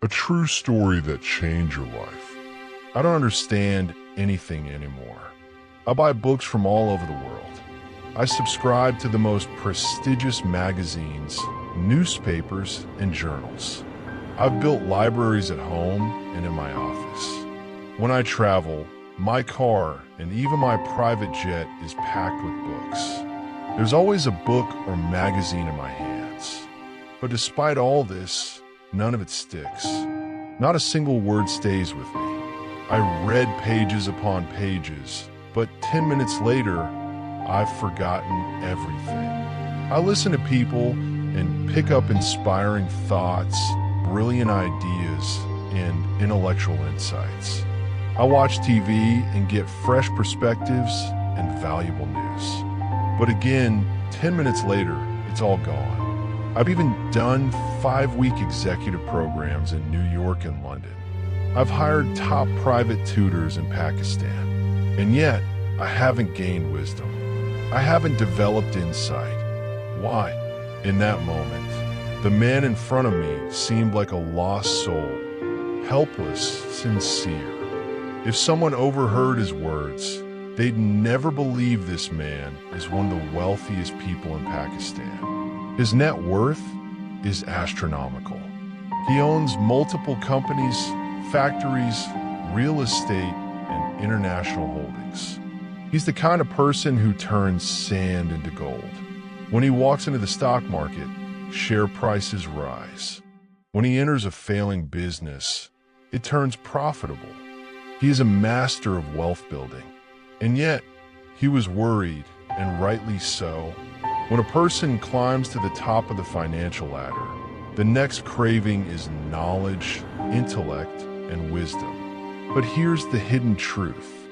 A true story that changed your life. I don't understand anything anymore. I buy books from all over the world. I subscribe to the most prestigious magazines, newspapers, and journals. I've built libraries at home and in my office. When I travel, my car and even my private jet is packed with books. There's always a book or magazine in my hands. But despite all this, none of it sticks. Not a single word stays with me. I read pages upon pages, but 10 minutes later, I've forgotten everything. I listen to people and pick up inspiring thoughts, brilliant ideas, and intellectual insights. I watch TV and get fresh perspectives and valuable news. But again, 10 minutes later, it's all gone. I've even done 5-week executive programs in New York and London. I've hired top private tutors in Pakistan. And yet, I haven't gained wisdom. I haven't developed insight. Why? In that moment, the man in front of me seemed like a lost soul, helpless, sincere. If someone overheard his words, they'd never believe this man is one of the wealthiest people in Pakistan. His net worth is astronomical. He owns multiple companies, factories, real estate, and international holdings. He's the kind of person who turns sand into gold. When he walks into the stock market, share prices rise. When he enters a failing business, it turns profitable. He is a master of wealth building. And yet, he was worried, and rightly so. When a person climbs to the top of the financial ladder, the next craving is knowledge, intellect, and wisdom. But here's the hidden truth.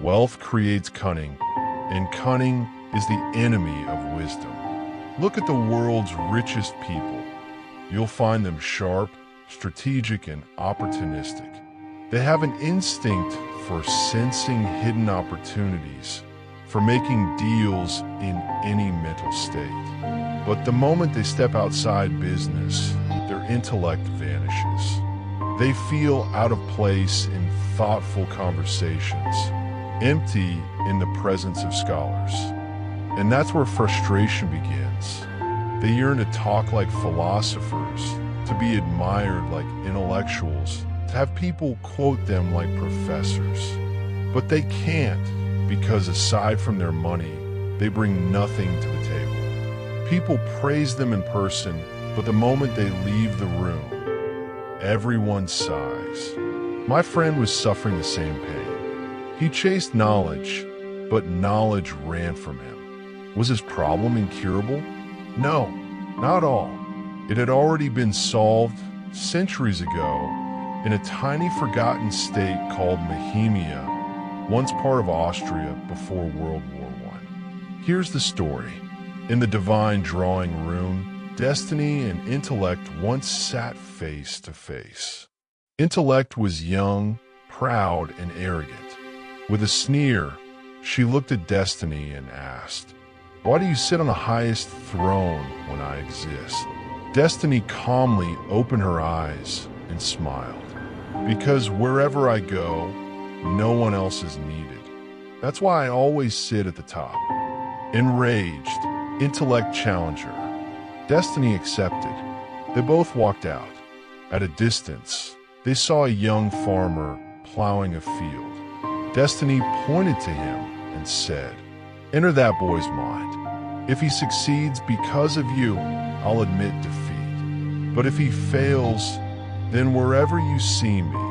Wealth creates cunning, and cunning is the enemy of wisdom. Look at the world's richest people. You'll find them sharp, strategic, and opportunistic. They have an instinct for sensing hidden opportunities, for making deals in any mental state. But the moment they step outside business, their intellect vanishes. They feel out of place in thoughtful conversations, empty in the presence of scholars. And that's where frustration begins. They yearn to talk like philosophers, to be admired like intellectuals, to have people quote them like professors. But they can't, because aside from their money, they bring nothing to the table. People praise them in person, but the moment they leave the room, everyone sighs. My friend was suffering the same pain. He chased knowledge, but knowledge ran from him. Was his problem incurable? No, not all. It had already been solved centuries ago in a tiny forgotten state called Bohemia, once part of Austria before World War I. Here's the story. In the divine drawing room, destiny and intellect once sat face to face. Intellect was young, proud, and arrogant. With a sneer, she looked at destiny and asked, "Why do you sit on the highest throne when I exist?" Destiny calmly opened her eyes and smiled. "Because wherever I go, no one else is needed. That's why I always sit at the top." Enraged, intellect challenged her. Destiny accepted. They both walked out. At a distance, they saw a young farmer plowing a field. Destiny pointed to him and said, "Enter that boy's mind. If he succeeds because of you, I'll admit defeat. But if he fails, then wherever you see me,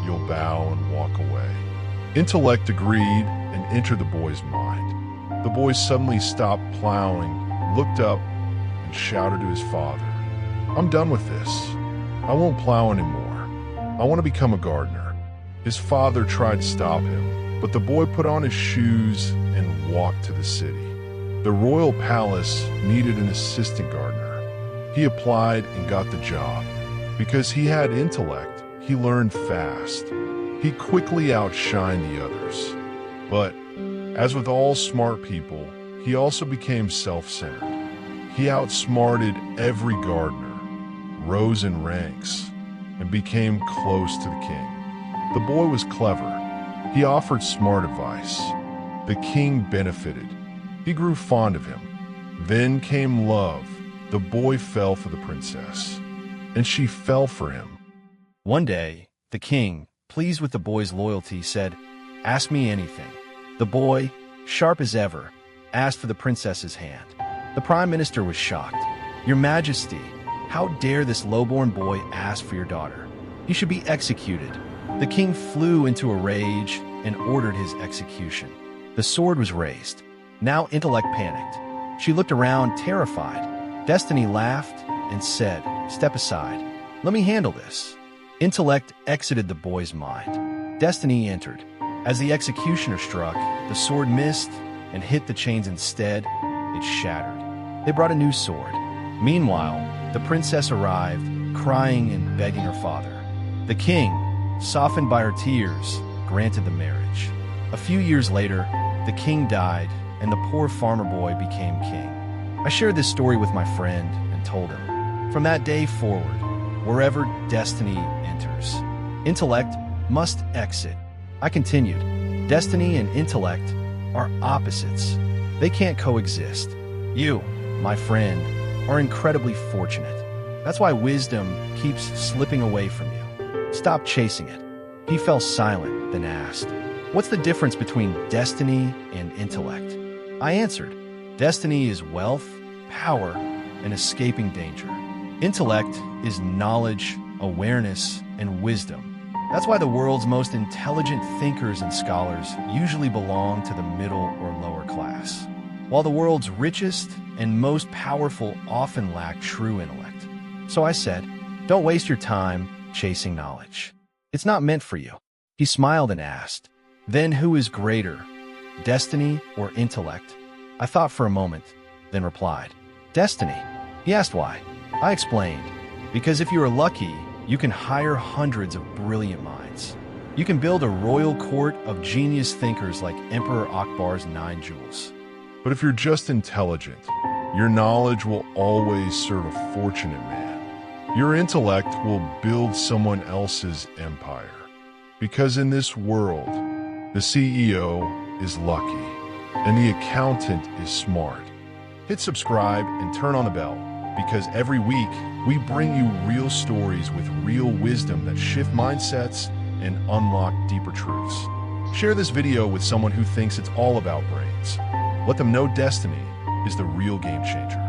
you'll bow and walk away." Intellect agreed and entered the boy's mind. The boy suddenly stopped plowing, looked up, and shouted to his father, "I'm done with this. I won't plow anymore. I want to become a gardener." His father tried to stop him, but the boy put on his shoes and walked to the city. The royal palace needed an assistant gardener. He applied and got the job. Because he had intellect, he learned fast. He quickly outshined the others. But, as with all smart people, he also became self-centered. He outsmarted every gardener, rose in ranks, and became close to the king. The boy was clever. He offered smart advice. The king benefited. He grew fond of him. Then came love. The boy fell for the princess, and she fell for him. One day, the king, pleased with the boy's loyalty, said, "Ask me anything." The boy, sharp as ever, asked for the princess's hand. The prime minister was shocked. "Your Majesty, how dare this lowborn boy ask for your daughter? He should be executed." The king flew into a rage and ordered his execution. The sword was raised. Now Intellect panicked. She looked around, terrified. Destiny laughed and said, "Step aside. Let me handle this." Intellect exited the boy's mind. Destiny entered. As the executioner struck, the sword missed and hit the chains instead. It shattered. They brought a new sword. Meanwhile, the princess arrived, crying and begging her father. The king, softened by her tears, granted the marriage. A few years later, the king died, and the poor farmer boy became king. I shared this story with my friend and told him, from that day forward, wherever destiny enters, intellect must exit. I continued, destiny and intellect are opposites. They can't coexist. You, my friend, are incredibly fortunate. That's why wisdom keeps slipping away from you. Stop chasing it. He fell silent, then asked, "What's the difference between destiny and intellect?" I answered, "Destiny is wealth, power, and escaping danger. Intellect is knowledge, awareness, and wisdom. That's why the world's most intelligent thinkers and scholars usually belong to the middle or lower class, while the world's richest and most powerful often lack true intellect." So I said, "Don't waste your time chasing knowledge. It's not meant for you." He smiled and asked, "Then who is greater, destiny or intellect?" I thought for a moment, then replied, "Destiny." He asked why. I explained, "Because if you are lucky, you can hire hundreds of brilliant minds. You can build a royal court of genius thinkers like Emperor Akbar's 9 jewels. But if you're just intelligent, your knowledge will always serve a fortunate man. Your intellect will build someone else's empire. Because in this world, the CEO is lucky, and the accountant is smart." Hit subscribe and turn on the bell, because every week we bring you real stories with real wisdom that shift mindsets and unlock deeper truths. Share this video with someone who thinks it's all about brains. Let them know destiny is the real game changer.